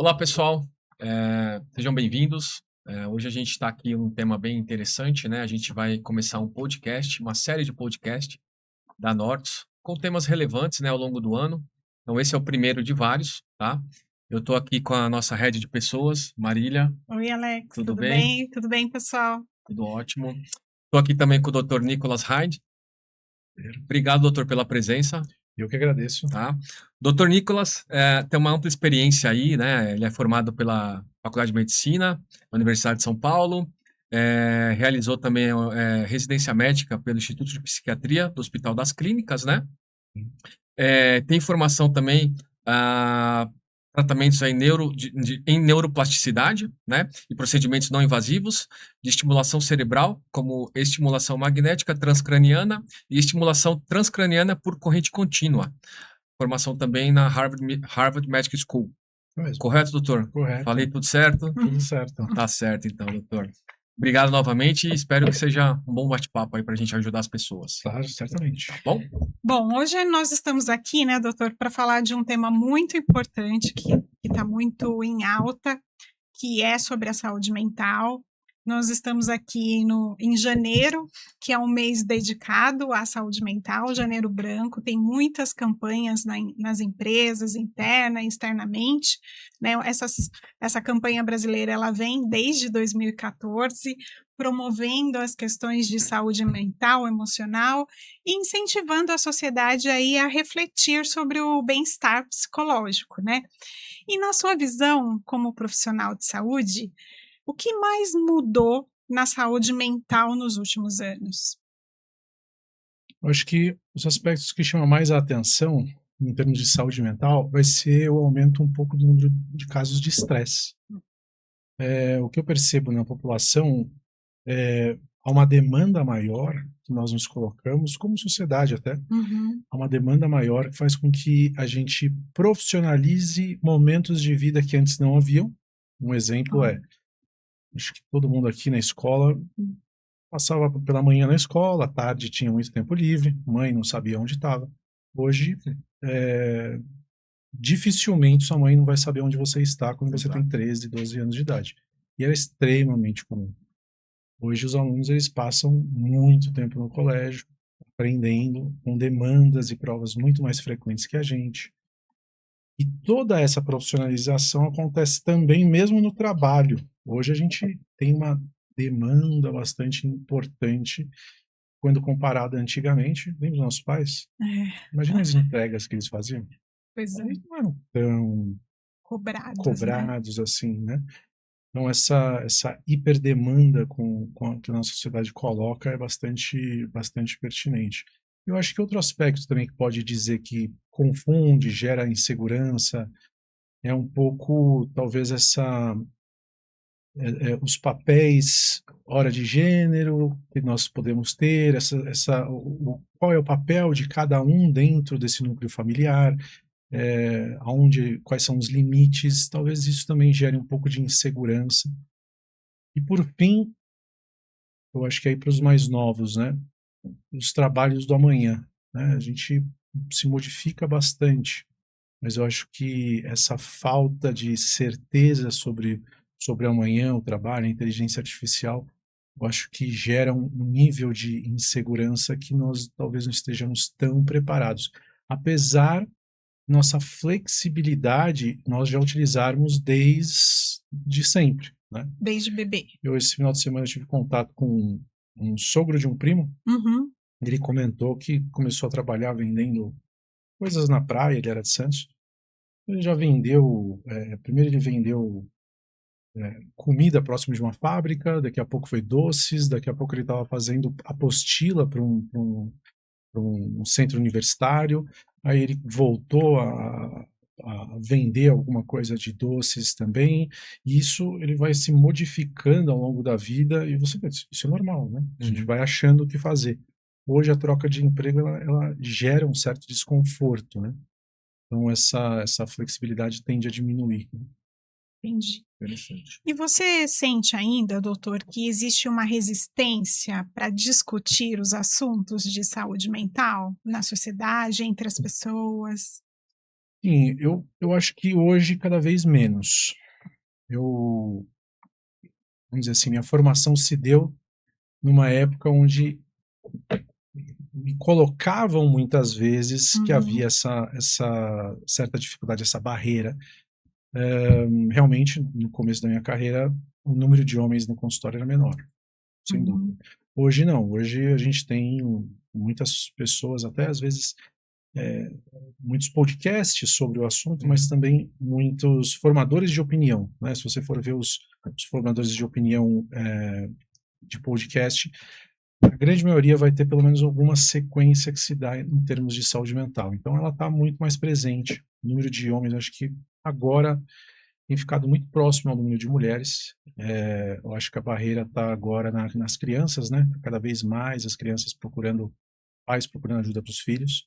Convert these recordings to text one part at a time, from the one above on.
Olá, pessoal. Sejam bem-vindos. Hoje a gente está aqui um tema bem interessante, né? A gente vai começar um podcast, uma série de podcast da Nortus, com temas relevantes, né, ao longo do ano. Então, esse é o primeiro de vários, tá? Eu estou aqui com a nossa head de pessoas, Marília. Oi, Alex, Tudo tudo bem? bem? Tudo bem, pessoal? Tudo ótimo. Estou aqui também com o Dr. Nicolas Hyde. Obrigado, doutor, pela presença. Eu que agradeço. Tá? Dr. Nicolas tem uma ampla experiência aí, né? Ele é formado pela Faculdade de Medicina da Universidade de São Paulo, realizou também residência médica pelo Instituto de Psiquiatria do Hospital das Clínicas, né? Tem formação também tratamentos aí em neuroplasticidade, né? E procedimentos não invasivos de estimulação cerebral, como estimulação magnética transcraniana e estimulação transcraniana por corrente contínua. Formação também na Harvard Medical School. Mesmo. Correto, doutor? Correto. Falei tudo certo? Tudo certo. Tá certo, então, doutor. Obrigado novamente e espero que seja um bom bate-papo aí para a gente ajudar as pessoas. Claro, certamente. Tá bom? Bom, hoje nós estamos aqui, né, doutor, para falar de um tema muito importante que está muito em alta, que é sobre a saúde mental. Nós estamos aqui em janeiro, que é um mês dedicado à saúde mental, Janeiro Branco, tem muitas campanhas nas empresas, interna e externamente, né? Essa campanha brasileira, ela vem desde 2014, promovendo as questões de saúde mental, emocional, e incentivando a sociedade aí a refletir sobre o bem-estar psicológico, né? E na sua visão, como profissional de saúde, o que mais mudou na saúde mental nos últimos anos? Eu acho que os aspectos que chamam mais a atenção em termos de saúde mental vai ser o aumento um pouco do número de casos de estresse. O que eu percebo na população há uma demanda maior que nós nos colocamos, como sociedade até, há uma demanda maior que faz com que a gente profissionalize momentos de vida que antes não haviam. Um exemplo acho que todo mundo aqui na escola passava pela manhã na escola, à tarde tinha muito tempo livre, mãe não sabia onde estava. Hoje, dificilmente sua mãe não vai saber onde você está quando você tem 13, 12 anos de idade. E é extremamente comum. Hoje os alunos eles passam muito tempo no colégio, aprendendo, com demandas e provas muito mais frequentes que a gente. E toda essa profissionalização acontece também mesmo no trabalho. Hoje a gente tem uma demanda bastante importante quando comparada antigamente. Lembra dos nossos pais? Imagina as entregas que eles faziam. Pois é. Eles não eram tão cobrados assim, né? Então essa hiperdemanda que a nossa sociedade coloca é bastante pertinente. Eu acho que outro aspecto também que pode dizer que confunde, gera insegurança, é um pouco, talvez, os papéis, hora de gênero que nós podemos ter, qual é o papel de cada um dentro desse núcleo familiar, quais são os limites, talvez isso também gere um pouco de insegurança. E por fim, eu acho que aí para os mais novos, né, os trabalhos do amanhã, né, a gente se modifica bastante, mas eu acho que essa falta de certeza sobre amanhã, o trabalho, a inteligência artificial, eu acho que gera um nível de insegurança que nós talvez não estejamos tão preparados. Apesar nossa flexibilidade, nós já utilizarmos desde sempre, né? Desde bebê. Esse final de semana, eu tive contato com um sogro de um primo. Ele comentou que começou a trabalhar vendendo coisas na praia, ele era de Santos. Ele já vendeu, primeiro ele vendeu comida próximo de uma fábrica, daqui a pouco foi doces, daqui a pouco ele estava fazendo apostila para um centro universitário, aí ele voltou a vender alguma coisa de doces também, e isso ele vai se modificando ao longo da vida, e você pensa, isso é normal, né? A gente vai achando o que fazer. Hoje a troca de emprego, ela gera um certo desconforto, né? Então essa flexibilidade tende a diminuir, né? Entendi. Interessante. E você sente ainda, doutor, que existe uma resistência para discutir os assuntos de saúde mental na sociedade, entre as pessoas? Sim, eu acho que hoje cada vez menos. Vamos dizer assim, minha formação se deu numa época onde me colocavam muitas vezes que havia essa certa dificuldade, essa barreira. Realmente, no começo da minha carreira, o número de homens no consultório era menor, sem dúvida. Hoje não, hoje a gente tem muitas pessoas, até às vezes muitos podcasts sobre o assunto, mas também muitos formadores de opinião, né? Se você for ver os formadores de opinião de podcast, a grande maioria vai ter pelo menos alguma sequência que se dá em termos de saúde mental. Então ela está muito mais presente. O número de homens, acho que agora tem ficado muito próximo ao número de mulheres. Eu acho que a barreira está agora nas crianças, né? Cada vez mais as crianças pais procurando ajuda para os filhos.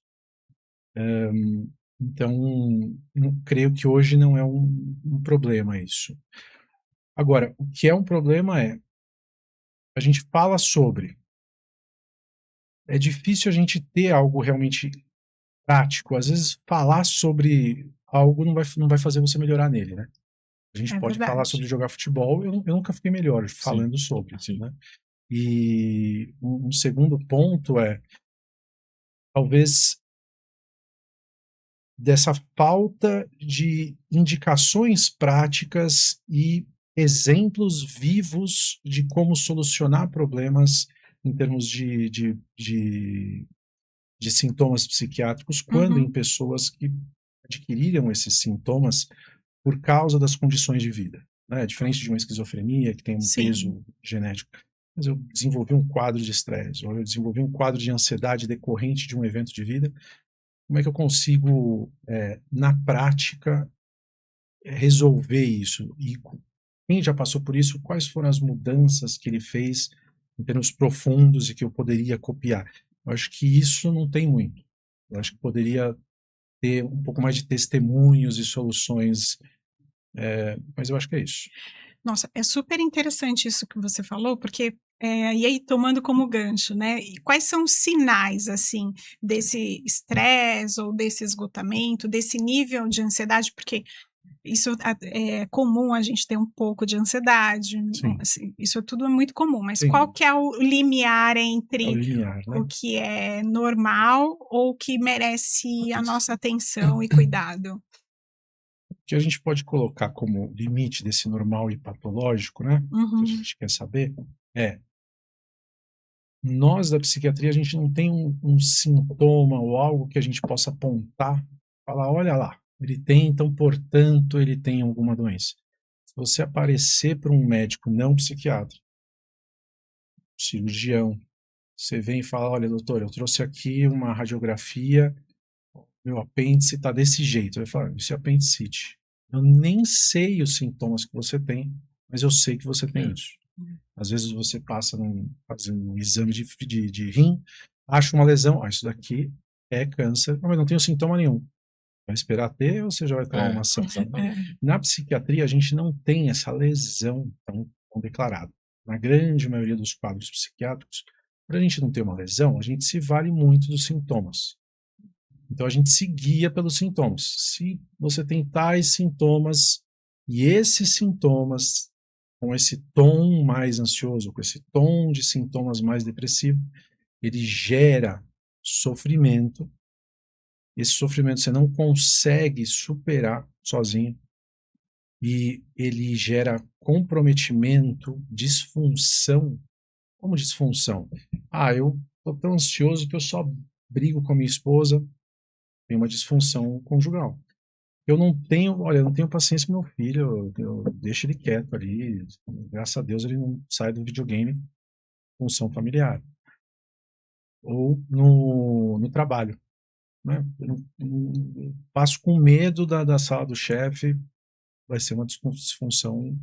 Então, eu creio que hoje não é um problema isso. Agora, o que é um problema a gente fala sobre. É difícil a gente ter algo realmente prático. Às vezes, falar sobre algo não vai fazer você melhorar nele, né? A gente pode falar sobre jogar futebol, eu nunca fiquei melhor falando sobre, né? E um segundo ponto talvez dessa falta de indicações práticas e exemplos vivos de como solucionar problemas em termos de sintomas psiquiátricos quando em pessoas que adquiriram esses sintomas por causa das condições de vida, né? Diferente de uma esquizofrenia que tem um peso genético. Mas eu desenvolvi um quadro de estresse, ou eu desenvolvi um quadro de ansiedade decorrente de um evento de vida. Como é que eu consigo, na prática, resolver isso? E quem já passou por isso, quais foram as mudanças que ele fez em termos profundos e que eu poderia copiar? Eu acho que isso não tem muito. Eu acho que poderia ter um pouco mais de testemunhos e soluções, mas eu acho que é isso. Nossa, é super interessante isso que você falou, porque e aí tomando como gancho, né? E quais são os sinais assim desse estresse ou desse esgotamento, desse nível de ansiedade? Porque isso é comum a gente ter um pouco de ansiedade, assim, isso tudo é muito comum, mas qual que é o limiar entre o que é normal ou o que merece a nossa atenção e cuidado? O que a gente pode colocar como limite desse normal e patológico, né? Que a gente quer saber nós da psiquiatria, a gente não tem um sintoma ou algo que a gente possa apontar, falar, olha lá, ele tem, então, portanto, ele tem alguma doença. Se você aparecer para um médico não psiquiatra, cirurgião, você vem e fala, olha, doutor, eu trouxe aqui uma radiografia, meu apêndice está desse jeito. Ele fala, isso é apendicite. Eu nem sei os sintomas que você tem, mas eu sei que você tem isso. Às vezes você passa fazendo um exame de rim, acha uma lesão, isso daqui é câncer, mas não tem sintoma nenhum. Vai esperar ter ou você já vai tomar uma ação? Na psiquiatria, a gente não tem essa lesão tão declarada. Na grande maioria dos quadros psiquiátricos, para a gente não ter uma lesão, a gente se vale muito dos sintomas. Então, a gente se guia pelos sintomas. Se você tem tais sintomas, e esses sintomas, com esse tom mais ansioso, com esse tom de sintomas mais depressivo, ele gera sofrimento. Esse sofrimento você não consegue superar sozinho. E ele gera comprometimento, disfunção. Como disfunção? Eu estou tão ansioso que eu só brigo com a minha esposa. Tem uma disfunção conjugal. Eu não tenho paciência com meu filho, eu deixo ele quieto ali, graças a Deus ele não sai do videogame, função familiar. Ou no trabalho, né? Eu passo com medo da sala do chefe, vai ser uma disfunção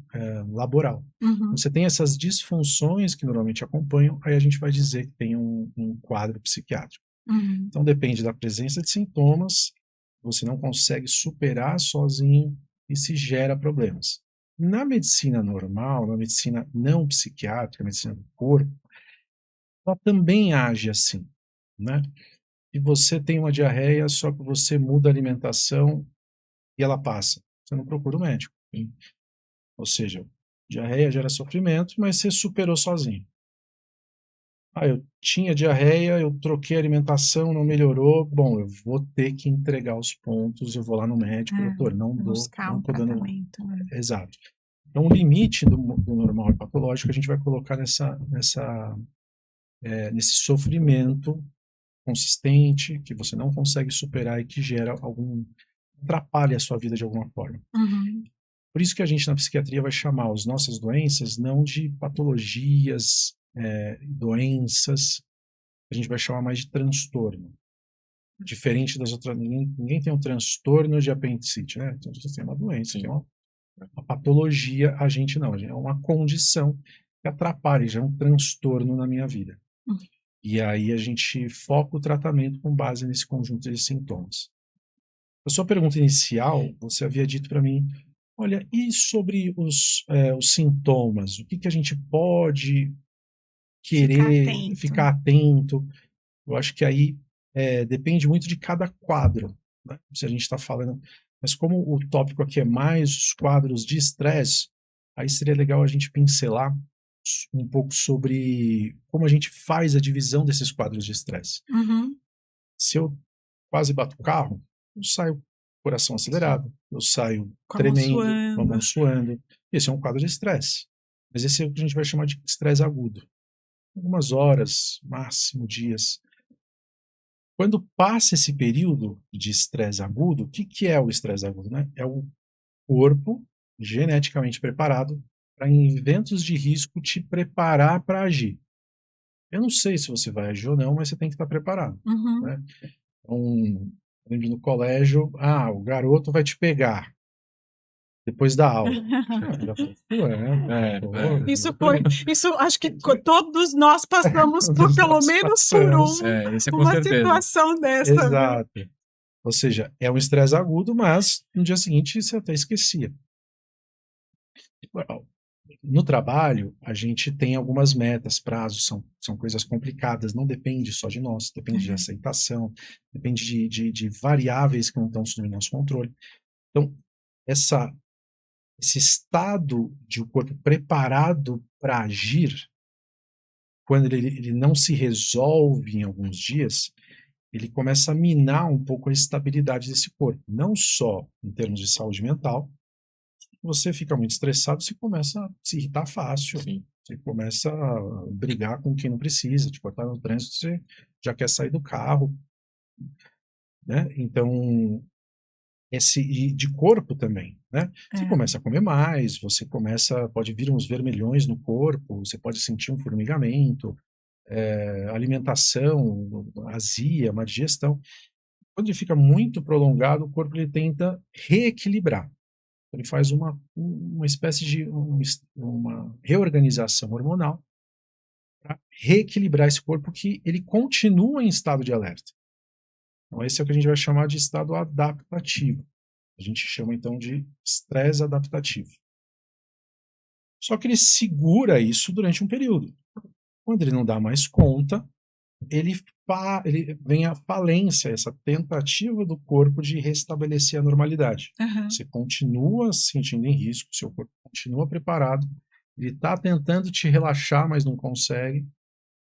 laboral. Você tem essas disfunções que normalmente acompanham, aí a gente vai dizer que tem um quadro psiquiátrico. Então depende da presença de sintomas, você não consegue superar sozinho e se gera problemas. Na medicina normal, na medicina não psiquiátrica, medicina do corpo, ela também age assim, né? E você tem uma diarreia, só que você muda a alimentação, e ela passa. Você não procura o médico. Hein? Ou seja, diarreia gera sofrimento, mas você superou sozinho. Eu tinha diarreia, eu troquei a alimentação, não melhorou. Bom, eu vou ter que entregar os pontos, eu vou lá no médico, doutor, não buscar um tô dando. tratamento. Né? Exato. Então, o limite do normal e patológico a gente vai colocar nesse sofrimento consistente, que você não consegue superar e que gera atrapalha a sua vida de alguma forma. Uhum. Por isso que a gente na psiquiatria vai chamar as nossas doenças não de patologias, doenças, a gente vai chamar mais de transtorno. Diferente das outras, ninguém tem um transtorno de apendicite, né? Então você tem uma doença, tem uma patologia, a gente não, é uma condição que atrapalha, já é um transtorno na minha vida. E aí a gente foca o tratamento com base nesse conjunto de sintomas. A sua pergunta inicial, você havia dito para mim, olha, e sobre os sintomas? O que a gente pode querer ficar atento? Eu acho que aí depende muito de cada quadro, né? Se a gente está falando... Mas como o tópico aqui é mais os quadros de estresse, aí seria legal a gente pincelar um pouco sobre como a gente faz a divisão desses quadros de estresse. Uhum. Se eu quase bato o carro, eu saio com o coração acelerado, eu saio tremendo, com a mão suando. Esse é um quadro de estresse. Mas esse é o que a gente vai chamar de estresse agudo. Algumas horas, máximo dias. Quando passa esse período de estresse agudo, o que é o estresse agudo, né? É o corpo geneticamente preparado para, em eventos de risco, te preparar para agir. Eu não sei se você vai agir ou não, mas você tem que estar preparado. Uhum. Né? Então, lembro no colégio, o garoto vai te pegar depois da aula. Isso acho que todos nós passamos por pelo menos por uma situação dessa. Exato. Né? Ou seja, é um estresse agudo, mas no dia seguinte você até esquecia. No trabalho, a gente tem algumas metas, prazos, são coisas complicadas, não depende só de nós, depende de aceitação, depende de variáveis que não estão sob nosso controle. Então, esse estado de o corpo preparado para agir, quando ele não se resolve em alguns dias, ele começa a minar um pouco a estabilidade desse corpo, não só em termos de saúde mental. Você fica muito estressado, você começa a se irritar fácil, você começa a brigar com quem não precisa, te cortar no trânsito, você já quer sair do carro, né? Então, e de corpo também, né? Você começa a comer mais, pode vir uns vermelhões no corpo, você pode sentir um formigamento, alimentação, azia, má digestão. Quando ele fica muito prolongado, o corpo ele tenta reequilibrar. Ele faz uma espécie de uma reorganização hormonal para reequilibrar esse corpo que ele continua em estado de alerta. Então, esse é o que a gente vai chamar de estado adaptativo. A gente chama, então, de estresse adaptativo. Só que ele segura isso durante um período. Quando ele não dá mais conta, ele vem a falência, essa tentativa do corpo de restabelecer a normalidade. Você continua se sentindo em risco, seu corpo continua preparado, ele está tentando te relaxar, mas não consegue,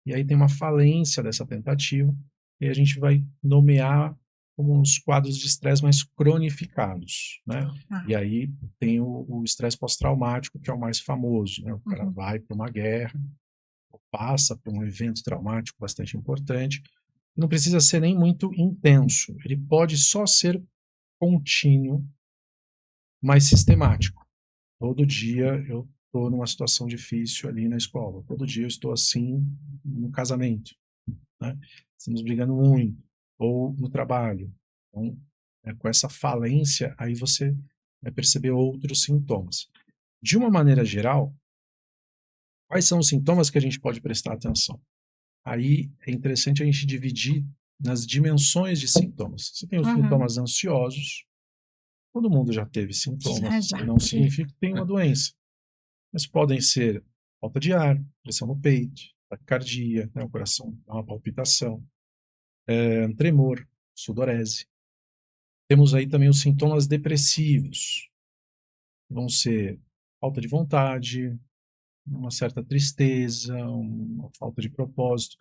e aí tem uma falência dessa tentativa, e a gente vai nomear como uns quadros de estresse mais cronificados, né? E aí tem o estresse pós-traumático, que é o mais famoso, né? O cara vai para uma guerra, passa por um evento traumático bastante importante, não precisa ser nem muito intenso, ele pode só ser contínuo, mas sistemático. Todo dia eu estou numa situação difícil ali na escola, todo dia eu estou assim no casamento, né? Estamos brigando muito, ou no trabalho. Então, com essa falência, aí você vai perceber outros sintomas. De uma maneira geral, quais são os sintomas que a gente pode prestar atenção? Aí é interessante a gente dividir nas dimensões de sintomas. Você tem os sintomas ansiosos, todo mundo já teve sintomas, não significa que tem uma doença. Mas podem ser falta de ar, pressão no peito, taquicardia, né, o coração dá uma palpitação, tremor, sudorese. Temos aí também os sintomas depressivos. Vão ser falta de vontade, uma certa tristeza, uma falta de propósito.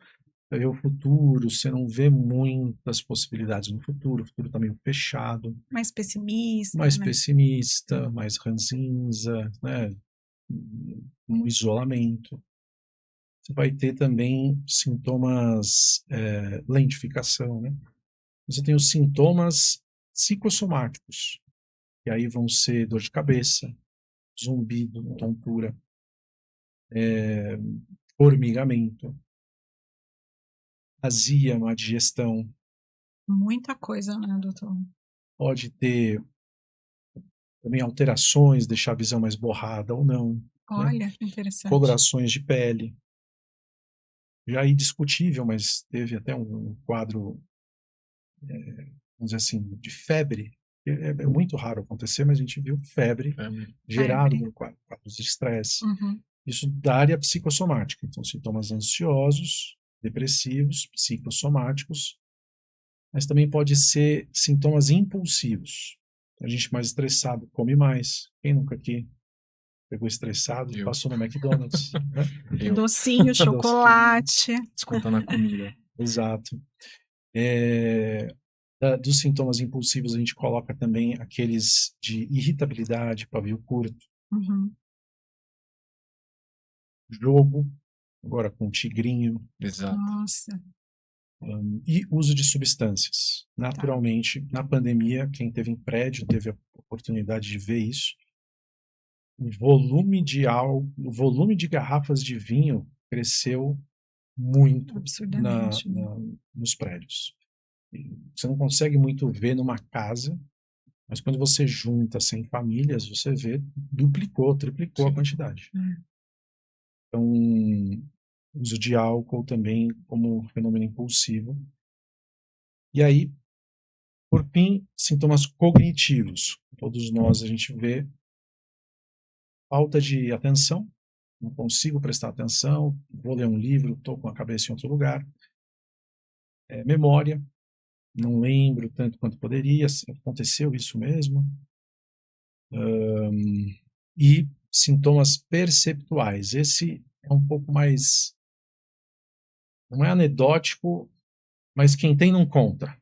Aí o futuro, você não vê muitas possibilidades no futuro, o futuro está meio fechado. Mais pessimista, Mais né? pessimista, mais ranzinza, né? Um isolamento. Você vai ter também sintomas, lentificação, né? Você tem os sintomas psicossomáticos, que aí vão ser dor de cabeça, zumbido, tontura, formigamento, azia, má digestão. Muita coisa, né, doutor? Pode ter também alterações, deixar a visão mais borrada ou não. Olha, né? que interessante. Colorações de pele. Já aí discutível, mas teve até um quadro, vamos dizer assim, de febre. É muito raro acontecer, mas a gente viu febre gerado por quadros de estresse. Uhum. Isso da área psicossomática. Então, sintomas ansiosos, depressivos, psicossomáticos, mas também pode ser sintomas impulsivos. A gente mais estressado come mais. Quem nunca aqui pegou estressado e passou no McDonald's? Né? Docinho, chocolate. Descontando a comida. Exato. Dos sintomas impulsivos, a gente coloca também aqueles de irritabilidade, pavio curto. Uhum. Jogo, agora com tigrinho. Exato. Nossa. E uso de substâncias. Naturalmente, na pandemia, quem teve em prédio teve a oportunidade de ver isso. O volume de garrafas de vinho cresceu muito Absurdamente. nos prédios. Você não consegue muito ver numa casa, mas quando você junta 100 famílias, você vê, duplicou, triplicou a quantidade. Então, uso de álcool também como fenômeno impulsivo. E aí, por fim, sintomas cognitivos. Todos nós, a gente vê falta de atenção, não consigo prestar atenção, vou ler um livro, estou com a cabeça em outro lugar. Memória, não lembro tanto quanto poderia, aconteceu isso mesmo. E sintomas perceptuais. Esse é um pouco mais, não é anedótico, mas quem tem não conta.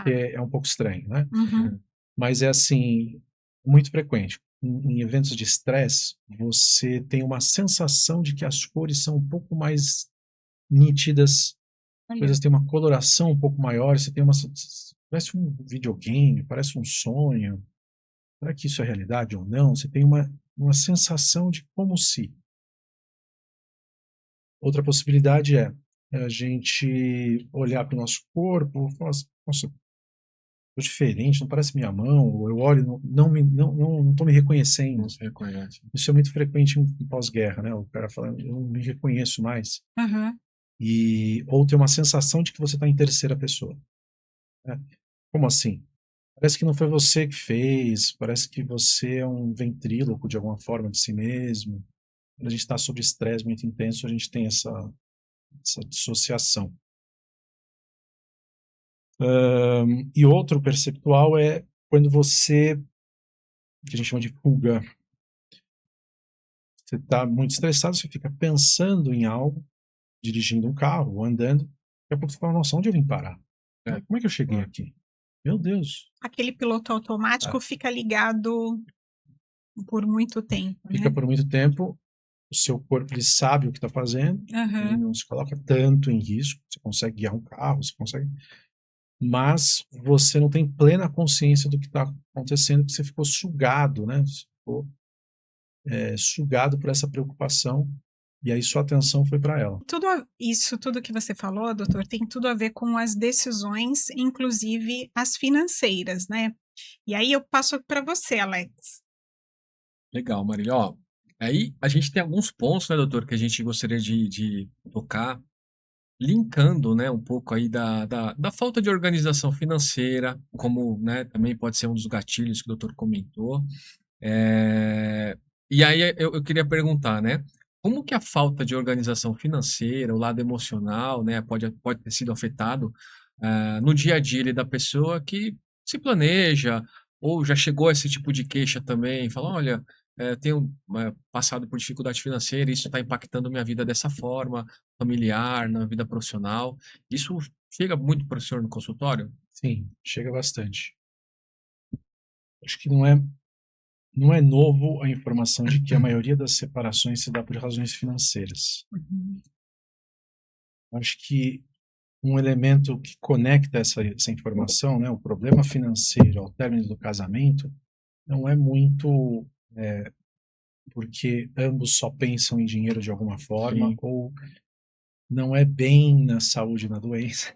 É um pouco estranho, né? Uhum. Mas é assim, muito frequente. Em eventos de estresse, você tem uma sensação de que as cores são um pouco mais nítidas, as coisas têm uma coloração um pouco maior, você tem parece um videogame, parece um sonho. Será que isso é realidade ou não? Você tem uma sensação de como se. Outra possibilidade é a gente olhar para o nosso corpo e falar assim, nossa, estou diferente, não parece minha mão, eu olho, não estou me reconhecendo. Não se reconhece. Isso é muito frequente em pós-guerra, né? O cara falando, eu não me reconheço mais. Uhum. Ou ter uma sensação de que você está em terceira pessoa. Né? Como assim? Parece que não foi você que fez, parece que você é um ventríloco de alguma forma de si mesmo. Quando a gente está sob estresse muito intenso, a gente tem essa dissociação. E outro perceptual é quando você, que a gente chama de fuga, você está muito estressado, você fica pensando em algo, dirigindo um carro, ou andando, daqui a pouco você fala, nossa, onde eu vim parar? Como é que eu cheguei aqui? Meu Deus. Aquele piloto automático fica ligado por muito tempo. Fica por muito tempo, o seu corpo ele sabe o que está fazendo, ele não se coloca tanto em risco, você consegue guiar um carro, você consegue... Mas você não tem plena consciência do que está acontecendo, porque você ficou sugado, né? Você ficou sugado por essa preocupação, e aí sua atenção foi para ela. Tudo que você falou, doutor, tem tudo a ver com as decisões, inclusive as financeiras, né? E aí eu passo para você, Alex. Legal, Marília. Ó, aí a gente tem alguns pontos, né, doutor, que a gente gostaria de tocar, linkando, né, um pouco aí da falta de organização financeira, como, né, também pode ser um dos gatilhos que o doutor comentou. E aí eu queria perguntar, né, como que a falta de organização financeira, o lado emocional, né, pode ter sido afetado no dia a dia da pessoa que se planeja, ou já chegou a esse tipo de queixa também, fala, olha, tenho passado por dificuldade financeira, isso está impactando minha vida dessa forma, familiar, na vida profissional. Isso chega muito para o senhor no consultório? Sim, chega bastante. Acho que não é novo a informação de que a maioria das separações se dá por razões financeiras. Acho que um elemento que conecta essa informação, né, o problema financeiro ao término do casamento, não é muito porque ambos só pensam em dinheiro de alguma forma, Sim. ou não é bem na saúde e na doença,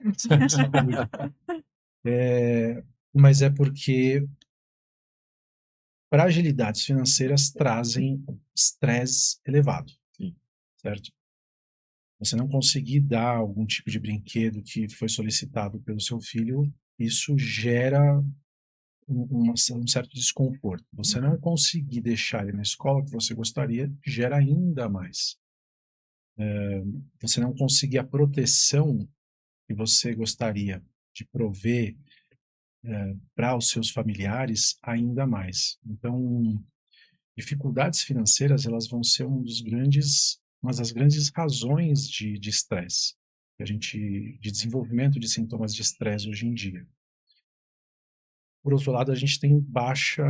mas é porque fragilidades financeiras trazem estresse elevado, Sim. certo? Você não conseguir dar algum tipo de brinquedo que foi solicitado pelo seu filho, isso gera um certo desconforto. Você não conseguir deixar ele na escola que você gostaria, gera ainda mais. Você não conseguir a proteção que você gostaria de prover para os seus familiares, ainda mais. Então, dificuldades financeiras, elas vão ser uma das grandes razões de estresse, de desenvolvimento de sintomas de estresse hoje em dia. Por outro lado, a gente tem baixo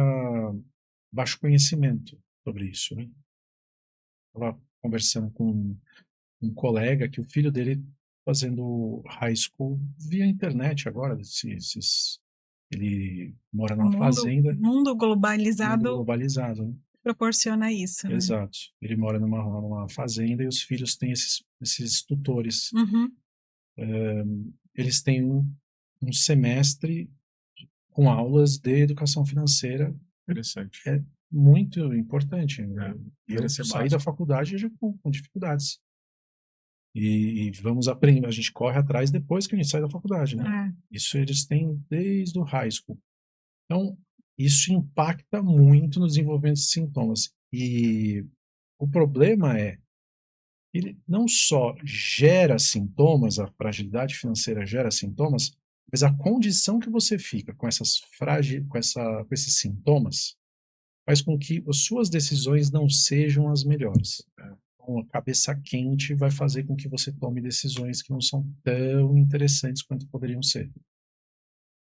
conhecimento sobre isso, né? Estava conversando com um colega que o filho dele fazendo high school via internet agora, ele mora numa fazenda. Mundo globalizado Né? proporciona isso, né? Exato. Ele mora numa fazenda e os filhos têm esses tutores. Eles têm um semestre com aulas de educação financeira. Interessante. É muito importante. Eu saí da faculdade já com dificuldades. E vamos aprender, a gente corre atrás depois que a gente sai da faculdade, né? Isso eles têm desde o high school. Então, isso impacta muito no desenvolvimento de sintomas. E o problema ele não só gera sintomas, a fragilidade financeira gera sintomas, mas a condição que você fica com esses sintomas faz com que as suas decisões não sejam as melhores. Então, a cabeça quente vai fazer com que você tome decisões que não são tão interessantes quanto poderiam ser.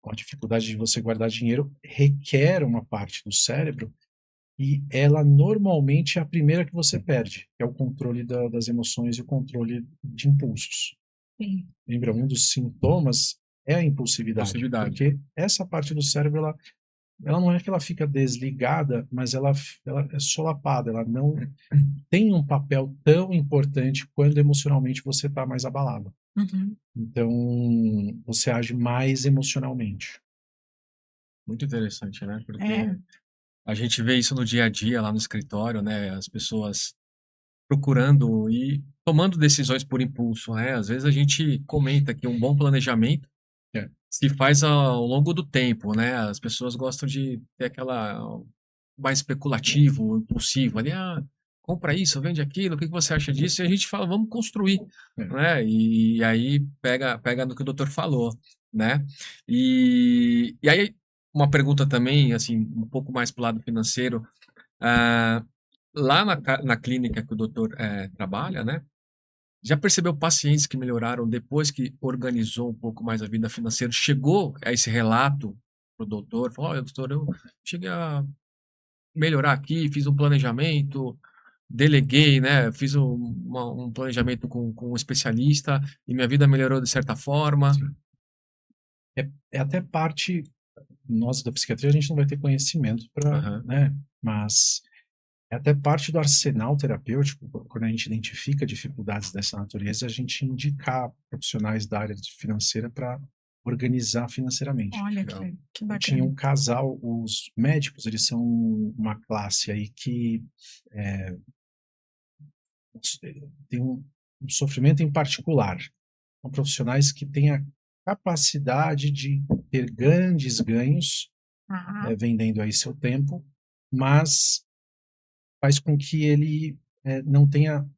A dificuldade de você guardar dinheiro requer uma parte do cérebro e ela normalmente é a primeira que você perde, que é o controle das emoções e o controle de impulsos. Sim. Lembra, um dos sintomas é a impulsividade. Porque essa parte do cérebro, ela não é que ela fica desligada, mas ela é solapada, ela não tem um papel tão importante quando emocionalmente você está mais abalado. Então, você age mais emocionalmente. Muito interessante, né? Porque a gente vê isso no dia a dia, lá no escritório, né? As pessoas procurando e tomando decisões por impulso, né? Às vezes a gente comenta que um bom planejamento se faz ao longo do tempo, né? As pessoas gostam de ter aquela mais especulativo, impulsivo ali, compra isso, vende aquilo, o que você acha disso? E a gente fala, vamos construir, né? E aí pega no que o doutor falou, né? E aí uma pergunta também, assim, um pouco mais para o lado financeiro, lá na clínica que o doutor trabalha, né? Já percebeu pacientes que melhoraram depois que organizou um pouco mais a vida financeira? Chegou a esse relato pro doutor? Falou, olha, doutor, eu cheguei a melhorar aqui, fiz um planejamento, deleguei, né? Fiz um planejamento com um especialista e minha vida melhorou de certa forma. É até parte, nós da psiquiatria, a gente não vai ter conhecimento para, né? Mas é até parte do arsenal terapêutico, quando a gente identifica dificuldades dessa natureza, a gente indicar profissionais da área financeira para organizar financeiramente. Olha que bacana. Tinha um casal, os médicos, eles são uma classe aí que tem um sofrimento em particular. São profissionais que têm a capacidade de ter grandes ganhos vendendo aí seu tempo, mas faz com que ele não tenha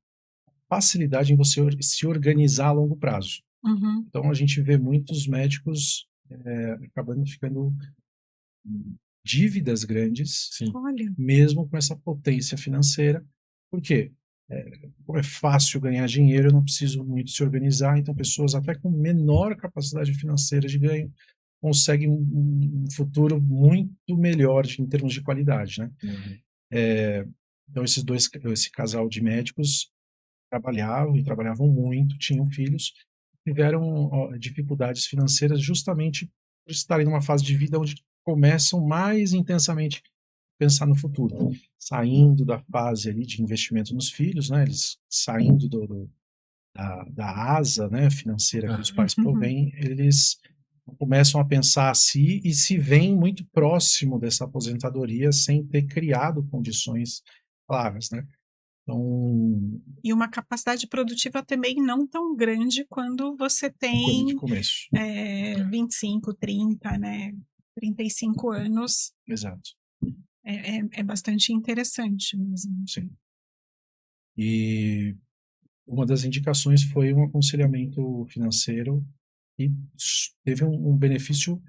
facilidade em você se organizar a longo prazo. Então, a gente vê muitos médicos acabando ficando dívidas grandes, Sim. mesmo com essa potência financeira. Por quê? Como é fácil ganhar dinheiro, eu não preciso muito se organizar, então pessoas até com menor capacidade financeira de ganho conseguem um futuro muito melhor em termos de qualidade, né? Então esse casal de médicos trabalhavam muito, tinham filhos, tiveram dificuldades financeiras justamente por estarem numa fase de vida onde começam mais intensamente a pensar no futuro, saindo da fase ali de investimento nos filhos, né? Eles saindo da asa, né, financeira que os pais provêm, eles começam a pensar assim e se veem muito próximo dessa aposentadoria sem ter criado condições claras, né? Então, e uma capacidade produtiva também não tão grande quando você tem de começo. 25, 30, né? 35 anos. Exato. É bastante interessante mesmo. Sim. E uma das indicações foi um aconselhamento financeiro e teve um benefício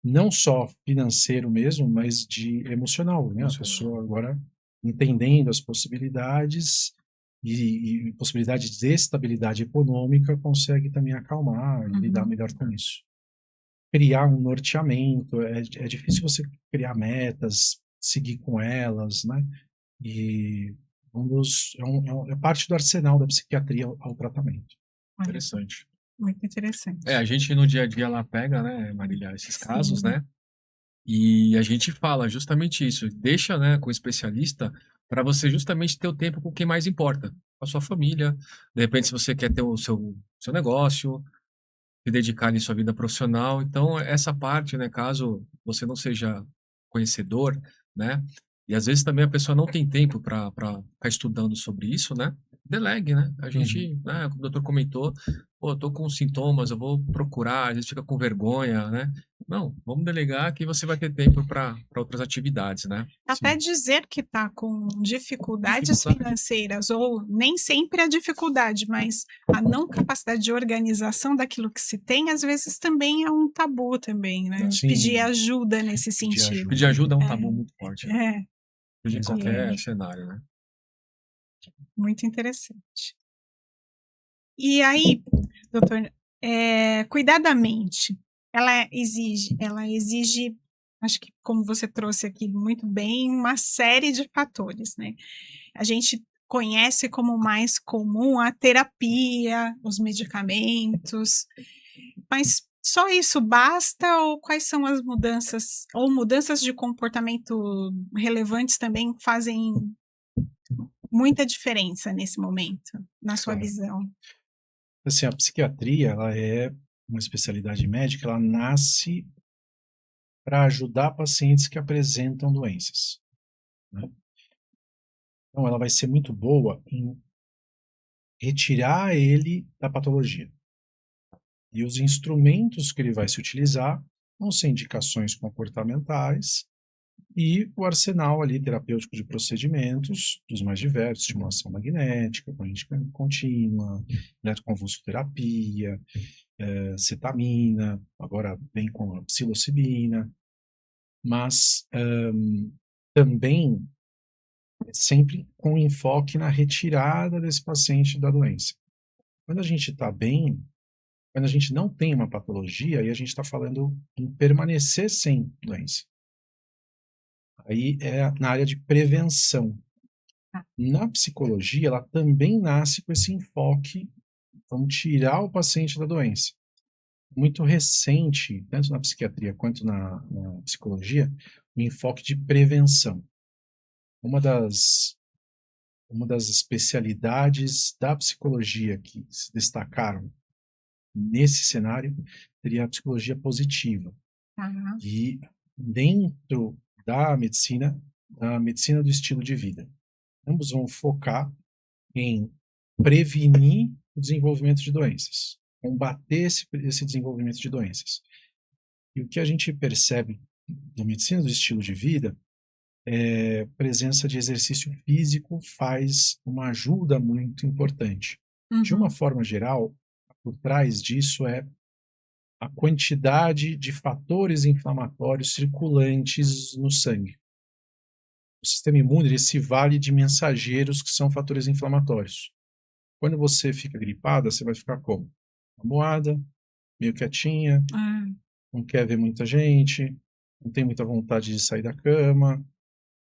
não só financeiro mesmo, mas de emocional, né? A pessoa agora entendendo as possibilidades e possibilidade de estabilidade econômica consegue também acalmar e lidar melhor com isso. Criar um norteamento, é difícil você criar metas, seguir com elas, né? E é parte do arsenal da psiquiatria ao tratamento. Interessante. Muito interessante. A gente no dia a dia lá pega, né, Marília, esses casos, né? E a gente fala justamente isso, deixa, né, com o especialista para você justamente ter o tempo com quem mais importa, com a sua família. De repente, se você quer ter o seu negócio, se dedicar em sua vida profissional. Então, essa parte, né, caso você não seja conhecedor, né, e às vezes também a pessoa não tem tempo para ficar estudando sobre isso, né, delegue, né? A gente, né, como o doutor comentou, pô, eu tô com sintomas, eu vou procurar, às vezes fica com vergonha, né? Não, vamos delegar que você vai ter tempo para outras atividades, né? Até dizer que está com dificuldades financeiras, ou nem sempre a dificuldade, mas a não capacidade de organização daquilo que se tem, às vezes também é um tabu também, né? Sim. Pedir ajuda nesse sentido. Pedir ajuda é um tabu muito forte. De Exatamente. qualquer cenário, né? Muito interessante. E aí, doutor, cuidar da mente, ela exige, acho que como você trouxe aqui muito bem, uma série de fatores, né? A gente conhece como mais comum a terapia, os medicamentos, mas só isso basta ou quais são as mudanças, ou mudanças de comportamento relevantes também fazem muita diferença nesse momento, na sua visão? Assim, a psiquiatria, ela é uma especialidade médica, ela nasce para ajudar pacientes que apresentam doenças, né? Então, ela vai ser muito boa em retirar ele da patologia. E os instrumentos que ele vai se utilizar vão ser indicações comportamentais e o arsenal ali terapêutico de procedimentos, dos mais diversos, estimulação magnética, corrente contínua, eletroconvulsoterapia, cetamina, agora vem com a psilocibina, mas também sempre com enfoque na retirada desse paciente da doença. Quando a gente está bem, quando a gente não tem uma patologia, aí a gente está falando em permanecer sem doença. Aí é na área de prevenção. Na psicologia, ela também nasce com esse enfoque, vamos tirar o paciente da doença. Muito recente, tanto na psiquiatria quanto na psicologia, o enfoque de prevenção. Uma das especialidades da psicologia que se destacaram nesse cenário seria a psicologia positiva. E dentro da medicina do estilo de vida. Ambos vão focar em prevenir o desenvolvimento de doenças, combater esse desenvolvimento de doenças. E o que a gente percebe na medicina do estilo de vida é a presença de exercício físico faz uma ajuda muito importante. De uma forma geral, por trás disso é a quantidade de fatores inflamatórios circulantes no sangue. O sistema imune ele se vale de mensageiros que são fatores inflamatórios. Quando você fica gripada, você vai ficar como? Amuada, meio quietinha, não quer ver muita gente, não tem muita vontade de sair da cama,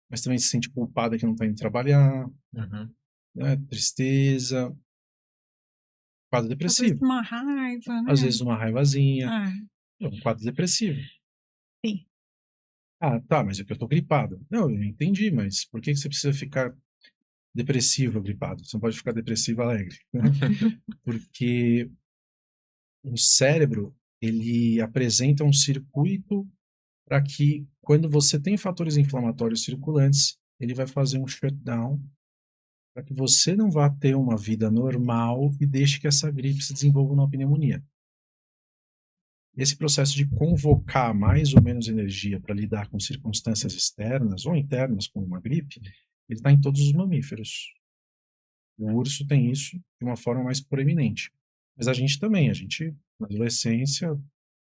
mas também se sente culpada que não está indo trabalhar, né? Tristeza, quadro depressivo. Às vezes uma raiva, né? Às vezes uma raivazinha. É um quadro depressivo. Sim. Ah, tá, mas é que eu tô gripado. Não, eu entendi, mas por que você precisa ficar depressivo gripado? Você não pode ficar depressivo alegre. Né? Porque o cérebro, ele apresenta um circuito para que, quando você tem fatores inflamatórios circulantes, ele vai fazer um shutdown para que você não vá ter uma vida normal e deixe que essa gripe se desenvolva numa pneumonia. Esse processo de convocar mais ou menos energia para lidar com circunstâncias externas ou internas, como uma gripe, ele está em todos os mamíferos. O urso tem isso de uma forma mais proeminente. Mas a gente também, na adolescência,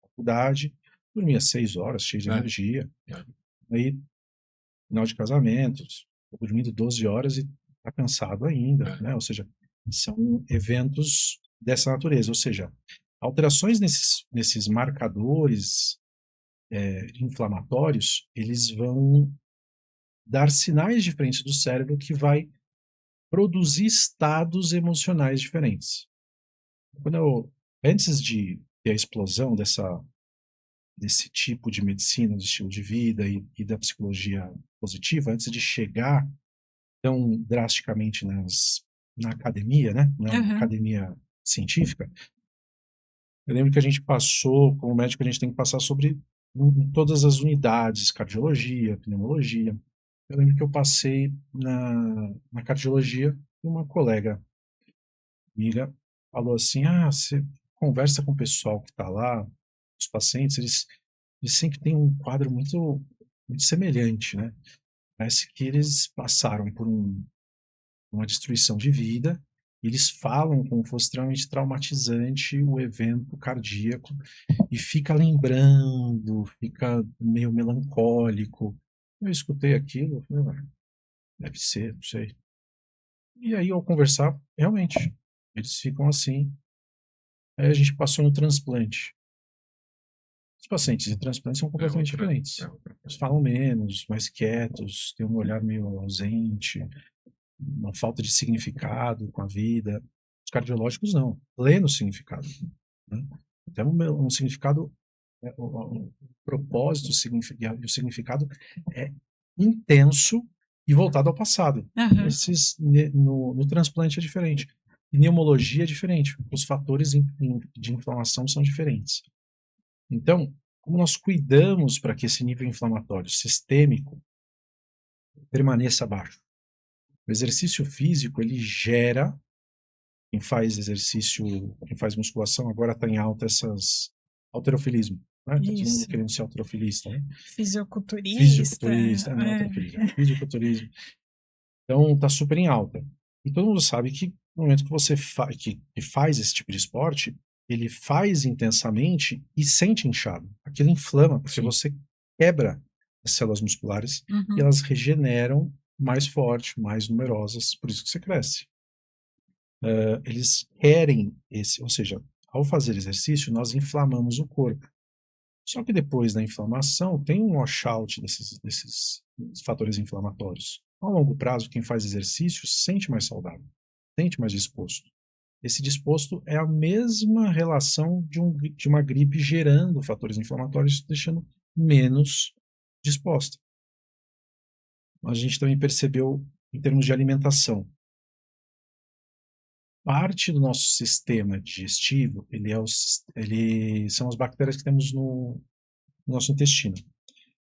faculdade, dormia 6 horas, cheio de energia. Aí, final de casamentos, estou dormindo 12 horas e está cansado ainda, né? Ou seja, são eventos dessa natureza. Ou seja, alterações nesses marcadores inflamatórios, eles vão dar sinais diferentes do cérebro que vai produzir estados emocionais diferentes. Antes de ter a explosão desse tipo de medicina, do estilo de vida e da psicologia positiva, antes de chegar tão drasticamente na academia, né? Na academia científica, eu lembro que a gente passou, como médico, a gente tem que passar em todas as unidades, cardiologia, pneumologia. Eu lembro que eu passei na cardiologia e uma colega amiga falou assim, você conversa com o pessoal que está lá, os pacientes, eles sempre têm um quadro muito, muito semelhante, né? Parece que eles passaram por uma destruição de vida. Eles falam como fosse extremamente traumatizante o evento cardíaco e fica lembrando, fica meio melancólico. Eu escutei aquilo, eu falei, deve ser, não sei. E aí, ao conversar, realmente, eles ficam assim. Aí a gente passou no transplante. Os pacientes de transplante são completamente diferentes. Eles falam menos, mais quietos, têm um olhar meio ausente, uma falta de significado com a vida. Os cardiológicos não, pleno significado. Né? Tem um significado, o propósito e o significado é intenso e voltado ao passado. No transplante é diferente. Pneumologia é diferente. Os fatores de inflamação são diferentes. Então, como nós cuidamos para que esse nível inflamatório sistêmico permaneça baixo? O exercício físico, ele gera, quem faz musculação, agora está em alta halterofilismo, né? Tá todo mundo querendo ser halterofilista, né? Fisiculturista, não é halterofilismo, fisiculturismo. Então, está super em alta. E todo mundo sabe que no momento que você que faz esse tipo de esporte, ele faz intensamente e sente inchado. Aquilo inflama, porque você quebra as células musculares e elas regeneram mais forte, mais numerosas, por isso que você cresce. Eles querem ou seja, ao fazer exercício, nós inflamamos o corpo. Só que depois da inflamação, tem um washout desses fatores inflamatórios. A longo prazo, quem faz exercício se sente mais saudável, se sente mais disposto. Esse disposto é a mesma relação de uma gripe gerando fatores inflamatórios, deixando menos disposta. Mas a gente também percebeu em termos de alimentação. Parte do nosso sistema digestivo, são as bactérias que temos no nosso intestino.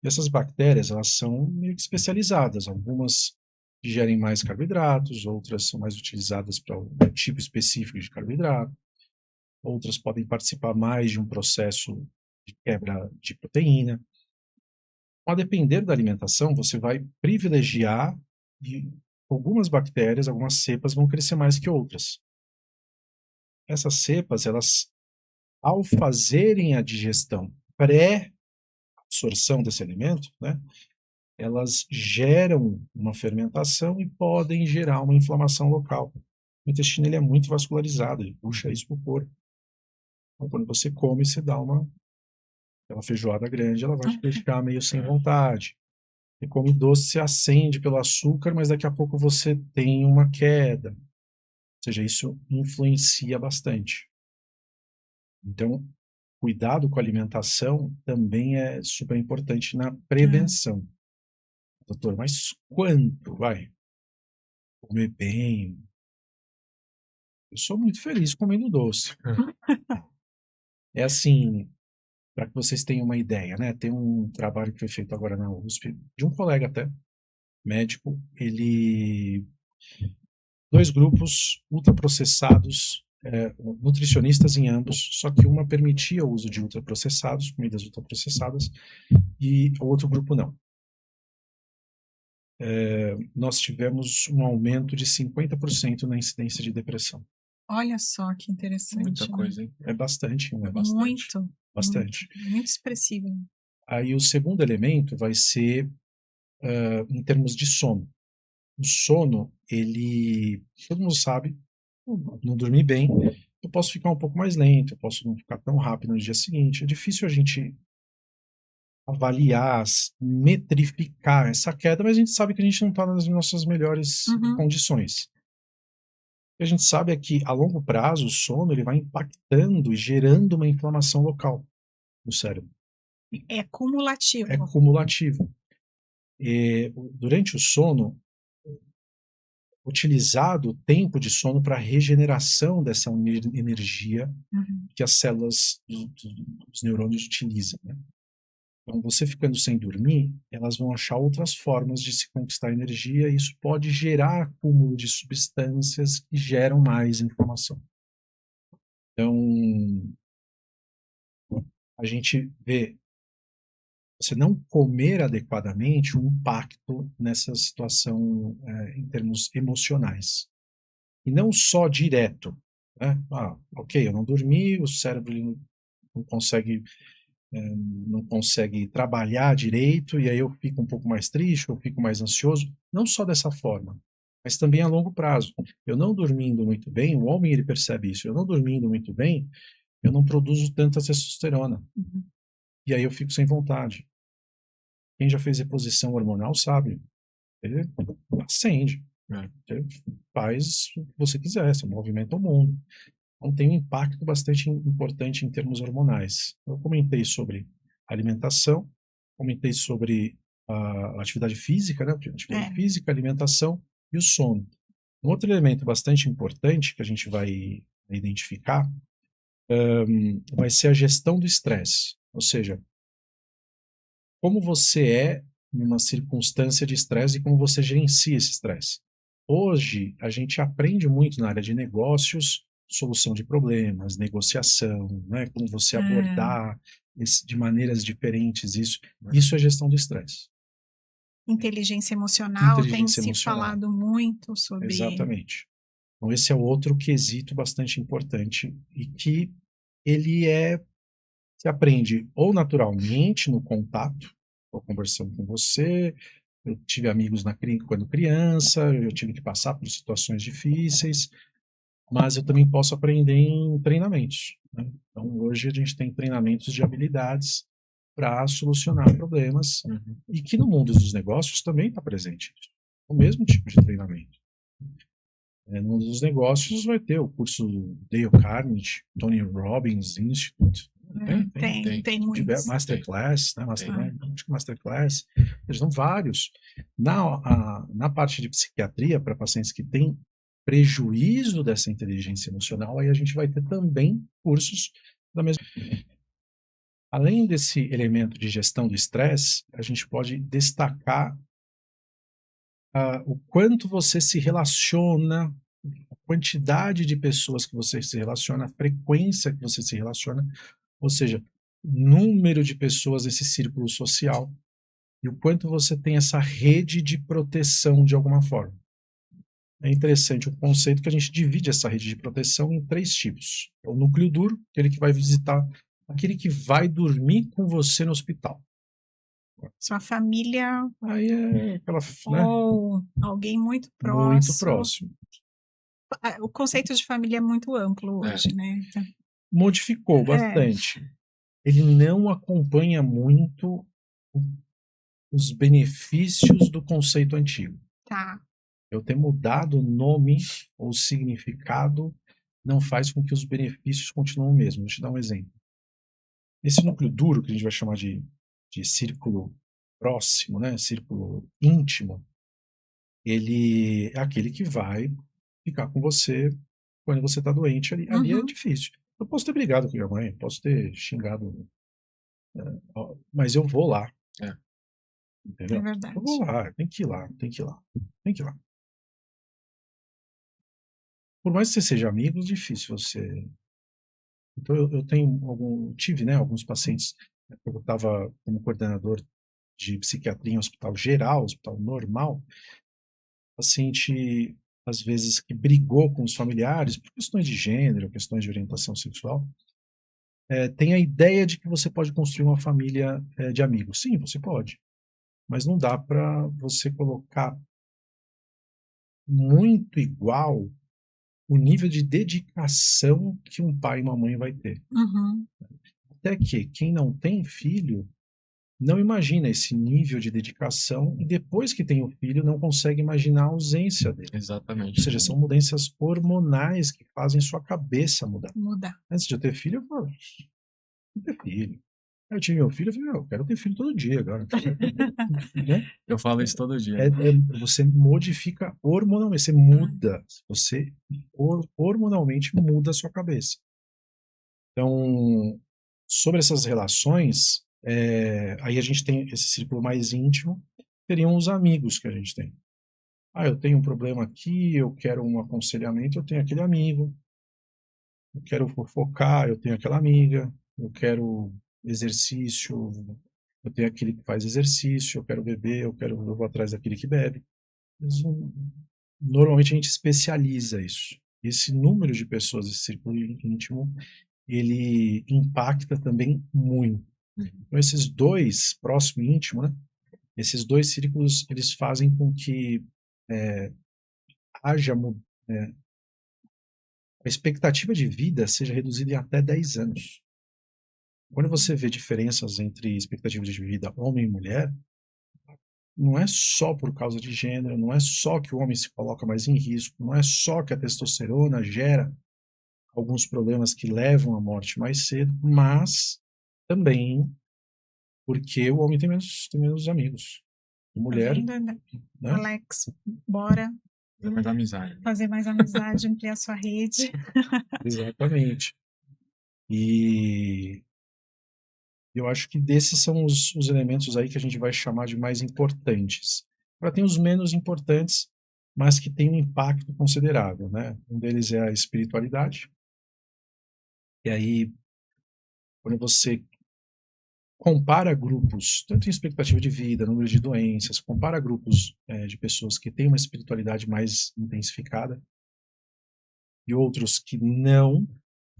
E essas bactérias, elas são meio que especializadas. Algumas digerem mais carboidratos, outras são mais utilizadas para um tipo específico de carboidrato, outras podem participar mais de um processo de quebra de proteína. A depender da alimentação, você vai privilegiar e algumas bactérias, algumas cepas vão crescer mais que outras. Essas cepas, elas ao fazerem a digestão pré-absorção desse alimento, né, elas geram uma fermentação e podem gerar uma inflamação local. O intestino ele é muito vascularizado, ele puxa isso para o corpo. Então, quando você come, você dá aquela feijoada grande, ela vai te deixar meio sem vontade. Você come doce, você acende pelo açúcar, mas daqui a pouco você tem uma queda. Ou seja, isso influencia bastante. Então, cuidado com a alimentação também é super importante na prevenção. Doutor, mas quanto vai comer bem? Eu sou muito feliz comendo doce. É assim, para que vocês tenham uma ideia, né? Tem um trabalho que foi feito agora na USP, de um colega até, médico, dois grupos ultraprocessados, nutricionistas em ambos, só que uma permitia o uso de ultraprocessados, comidas ultraprocessadas, e o outro grupo não. Nós tivemos um aumento de 50% na incidência de depressão. Olha só que interessante. Muita coisa, hein? É bastante, né? Muito. Bastante. Muito expressivo. Aí o segundo elemento vai ser em termos de sono. O sono, todo mundo sabe, não dormir bem, eu posso ficar um pouco mais lento, eu posso não ficar tão rápido no dia seguinte. É difícil a gente avaliar, metrificar essa queda, mas a gente sabe que a gente não está nas nossas melhores condições. O que a gente sabe é que, a longo prazo, o sono ele vai impactando e gerando uma inflamação local no cérebro. É cumulativo. É cumulativo. E, durante o sono, utilizado o tempo de sono para a regeneração dessa energia que as células dos neurônios utilizam, né? Então, você ficando sem dormir, elas vão achar outras formas de se conquistar energia e isso pode gerar acúmulo de substâncias que geram mais inflamação. Então, a gente vê você não comer adequadamente um impacto nessa situação em termos emocionais. E não só direto, né? Ok, eu não dormi, o cérebro não consegue trabalhar direito e aí eu fico um pouco mais triste, eu fico mais ansioso. Não só dessa forma, mas também a longo prazo. Eu não dormindo muito bem, o homem ele percebe isso, eu não dormindo muito bem, eu não produzo tanta testosterona. E aí eu fico sem vontade. Quem já fez reposição hormonal sabe, ele acende. Você faz o que você quiser, você movimenta o mundo. Então tem um impacto bastante importante em termos hormonais. Eu comentei sobre alimentação, comentei sobre a atividade física, né? Atividade física, alimentação e o sono. Um outro elemento bastante importante que a gente vai identificar vai ser a gestão do estresse. Ou seja, como você é numa circunstância de estresse e como você gerencia esse estresse. Hoje, a gente aprende muito na área de negócios, solução de problemas, negociação, né? Como você abordar de maneiras diferentes isso. Isso é gestão do estresse. Inteligência emocional, tem se falado muito sobre... Exatamente. Então, esse é outro quesito bastante importante e que ele se aprende ou naturalmente no contato, ou conversando com você. Eu tive amigos quando criança, eu tive que passar por situações difíceis, mas eu também posso aprender em treinamentos, né? Então, hoje a gente tem treinamentos de habilidades para solucionar problemas e que no mundo dos negócios também está presente o mesmo tipo de treinamento. No mundo dos negócios vai ter o curso Dale Carnegie, Tony Robbins Institute, tem muitos. Masterclass, né? Masterclass, eles dão vários. Na parte de psiquiatria, para pacientes que têm prejuízo dessa inteligência emocional, aí a gente vai ter também cursos da mesma. Além desse elemento de gestão do estresse, a gente pode destacar o quanto você se relaciona, a quantidade de pessoas que você se relaciona, a frequência que você se relaciona, ou seja, número de pessoas nesse círculo social e o quanto você tem essa rede de proteção de alguma forma. é interessante o conceito que a gente divide essa rede de proteção em 3 tipos. É o núcleo duro, aquele que vai visitar, aquele que vai dormir com você no hospital. Sua família. Aí é aquela, né? Ou alguém muito próximo. Muito próximo. O conceito de família é muito amplo hoje, né? Então, modificou bastante. Ele não acompanha muito os benefícios do conceito antigo. Tá. Eu ter mudado o nome ou significado não faz com que os benefícios continuem o mesmo. Deixa eu dar um exemplo. Esse núcleo duro, que a gente vai chamar de círculo próximo, né? Círculo íntimo, ele é aquele que vai ficar com você quando você está doente. Ali é difícil. Eu posso ter brigado com minha mãe, posso ter xingado, mas eu vou lá. Entendeu? É verdade. Eu vou lá, tem que ir lá. Por mais que você seja amigo, é difícil você. Então eu tive, né, alguns pacientes. Eu estava como coordenador de psiquiatria em hospital geral, hospital normal. Paciente, às vezes, que brigou com os familiares por questões de gênero, questões de orientação sexual. Tem a ideia de que você pode construir uma família de amigos. Sim, você pode. Mas não dá para você colocar muito igual o nível de dedicação que um pai e uma mãe vai ter. Até que quem não tem filho não imagina esse nível de dedicação e depois que tem o filho não consegue imaginar a ausência dele. Exatamente. Ou seja, são mudanças hormonais que fazem sua cabeça mudar. Mudar. Antes de eu ter filho, eu falo, não ter filho. Aí eu tive meu filho, eu falei, eu quero ter filho todo dia agora. Né? Eu falo isso todo dia. Você modifica hormonalmente, você muda, você hormonalmente muda a sua cabeça. Então, sobre essas relações, aí a gente tem esse círculo mais íntimo, teriam os amigos que a gente tem. Eu tenho um problema aqui, eu quero um aconselhamento, eu tenho aquele amigo. Eu quero fofocar, eu tenho aquela amiga. Eu quero exercício, eu tenho aquele que faz exercício. Eu quero beber, eu vou atrás daquele que bebe. Normalmente a gente especializa isso. Esse número de pessoas, esse círculo íntimo, ele impacta também muito. Então, esses dois, próximo e íntimo, né? Esses dois círculos, eles fazem com que haja a expectativa de vida seja reduzida em até 10 anos. Quando você vê diferenças entre expectativas de vida homem e mulher, não é só por causa de gênero, não é só que o homem se coloca mais em risco, não é só que a testosterona gera alguns problemas que levam à morte mais cedo, mas também porque o homem tem menos amigos. A mulher, né? Alex, bora fazer mais amizade, ampliar sua rede. Exatamente. E eu acho que desses são os elementos aí que a gente vai chamar de mais importantes. Agora tem os menos importantes, mas que têm um impacto considerável, né? Um deles é a espiritualidade. E aí, quando você compara grupos, tanto em expectativa de vida, número de doenças, compara grupos de pessoas que têm uma espiritualidade mais intensificada e outros que não,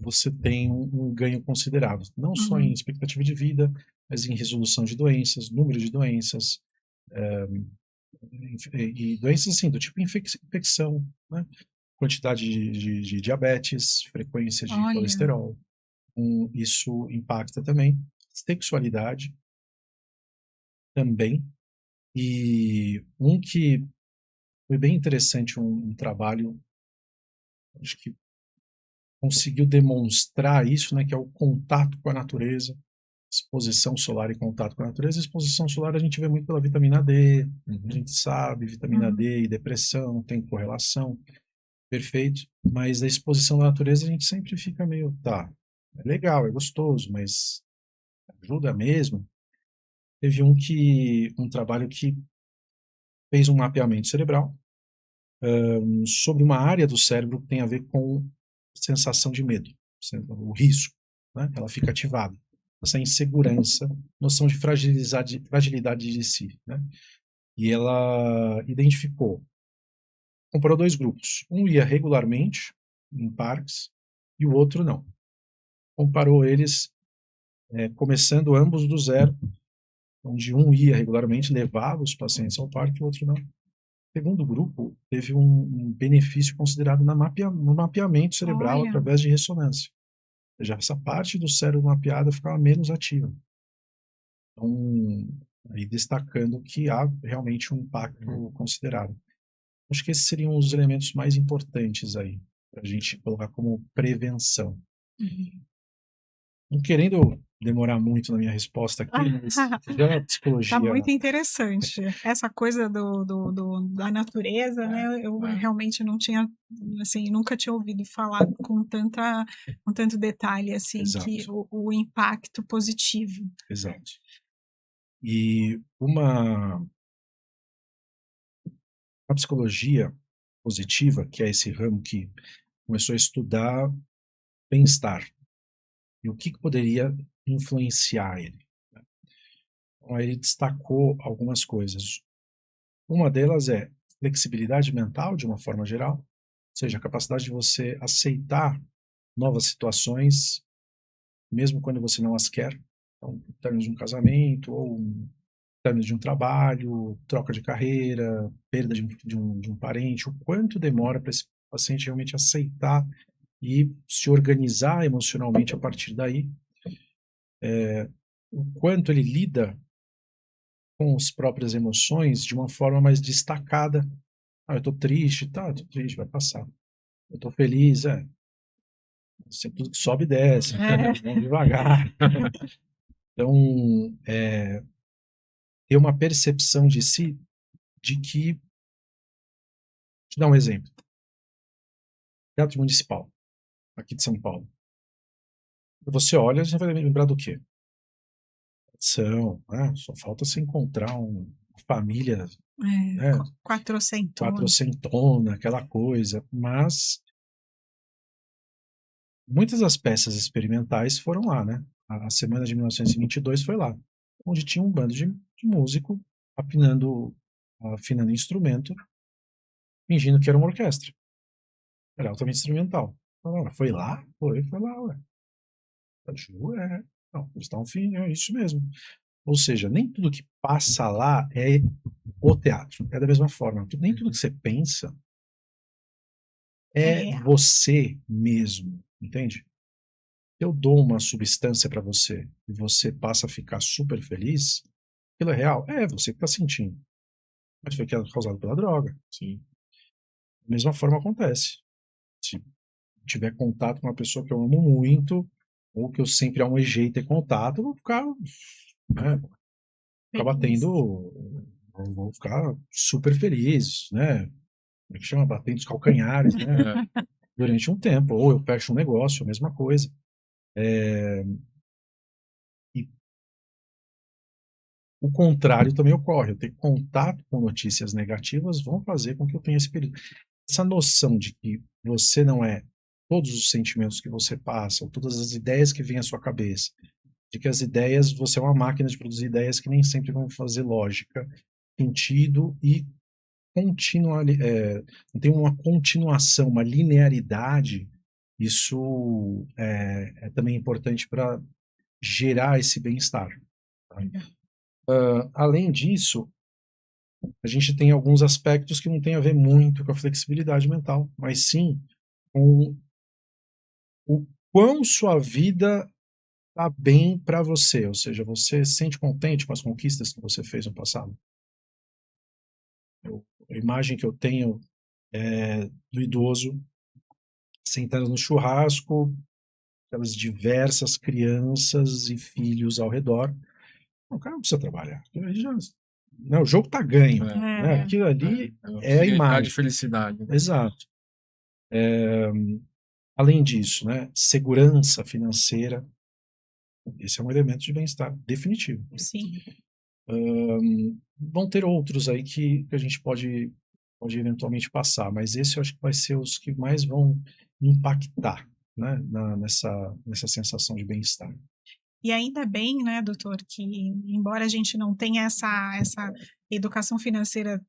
você tem um ganho considerável. Não só em expectativa de vida, mas em resolução de doenças, número de doenças, e doenças assim, do tipo infecção, né? Quantidade de diabetes, frequência de colesterol. Isso impacta também. Sexualidade também. E que foi bem interessante, um trabalho, acho que conseguiu demonstrar isso, né, que é o contato com a natureza, exposição solar e contato com a natureza. A exposição solar a gente vê muito pela vitamina D, a gente sabe, vitamina D e depressão tem correlação, perfeito, mas a exposição da natureza a gente sempre fica meio, é legal, é gostoso, mas ajuda mesmo? Teve um trabalho que fez um mapeamento cerebral sobre uma área do cérebro que tem a ver com sensação de medo, o risco, né? Ela fica ativada, essa insegurança, noção de fragilidade de si, né? E ela identificou comparou 2 grupos. Um ia regularmente em parques e o outro não. Comparou eles começando ambos do zero, onde um ia regularmente, levava os pacientes ao parque e o outro não. O segundo grupo teve um benefício considerado no mapeamento cerebral através de ressonância. Ou seja, essa parte do cérebro mapeada ficava menos ativa. Então, aí destacando que há realmente um impacto considerável. Acho que esses seriam os elementos mais importantes aí, para a gente colocar como prevenção. Não querendo demorar muito na minha resposta aqui, mas já a psicologia... Tá muito interessante. Essa coisa da natureza, né? Eu realmente não tinha, assim, nunca tinha ouvido falar com tanto detalhe, assim, que o impacto positivo. Exato. E uma psicologia positiva, que é esse ramo que começou a estudar bem-estar, e o que poderia influenciar ele. Então, aí ele destacou algumas coisas. Uma delas é flexibilidade mental, de uma forma geral, ou seja, a capacidade de você aceitar novas situações, mesmo quando você não as quer. Então, em termos de um casamento, ou em termos de um trabalho, troca de carreira, perda de um parente, o quanto demora para esse paciente realmente aceitar e se organizar emocionalmente a partir daí, o quanto ele lida com as próprias emoções de uma forma mais destacada. Eu estou triste, tô triste, vai passar. Eu estou feliz, tudo que sobe e desce, vamos devagar. Então, ter uma percepção de si, de que, vou te dar um exemplo. Teatro Municipal, aqui de São Paulo. Você olha, você vai lembrar do quê? Só falta você encontrar uma família quatrocentona, aquela coisa, mas muitas das peças experimentais foram lá, né? A semana de 1922 foi lá, onde tinha um bando de músico afinando instrumento, fingindo que era uma orquestra. Era altamente instrumental. Foi lá? Foi lá, ué. Não, eles estão é isso mesmo. Ou seja, nem tudo que passa lá é o teatro. É da mesma forma. Nem tudo que você pensa é você mesmo, entende? Eu dou uma substância para você e você passa a ficar super feliz, aquilo é real? É você que está sentindo. Mas foi causado pela droga. Sim. Da mesma forma acontece. Se tiver contato com uma pessoa que eu amo muito, ou que eu sempre almejei ter contato, eu vou ficar vou ficar super feliz, né? Como é que chama? Batendo os calcanhares, né? Durante um tempo. Ou eu fecho um negócio, a mesma coisa. E o contrário também ocorre. Eu ter contato com notícias negativas vão fazer com que eu tenha esse período. Essa noção de que você não é todos os sentimentos que você passa, ou todas as ideias que vêm à sua cabeça, de que as ideias, você é uma máquina de produzir ideias que nem sempre vão fazer lógica, sentido e tem uma continuação, uma linearidade. Isso é também importante para gerar esse bem-estar. Tá? Além disso, a gente tem alguns aspectos que não tem a ver muito com a flexibilidade mental, mas sim com o quão sua vida está bem para você, ou seja, você se sente contente com as conquistas que você fez no passado. A imagem que eu tenho do idoso sentado no churrasco, aquelas diversas crianças e filhos ao redor. O cara não precisa trabalhar. O jogo está ganho. Né? Aquilo ali é a imagem. De felicidade. Exato. Além disso, né, segurança financeira, esse é um elemento de bem-estar definitivo. Sim. Vão ter outros aí que a gente pode eventualmente passar, mas esse eu acho que vai ser os que mais vão impactar, né, nessa sensação de bem-estar. E ainda bem, né, doutor, que embora a gente não tenha essa educação financeira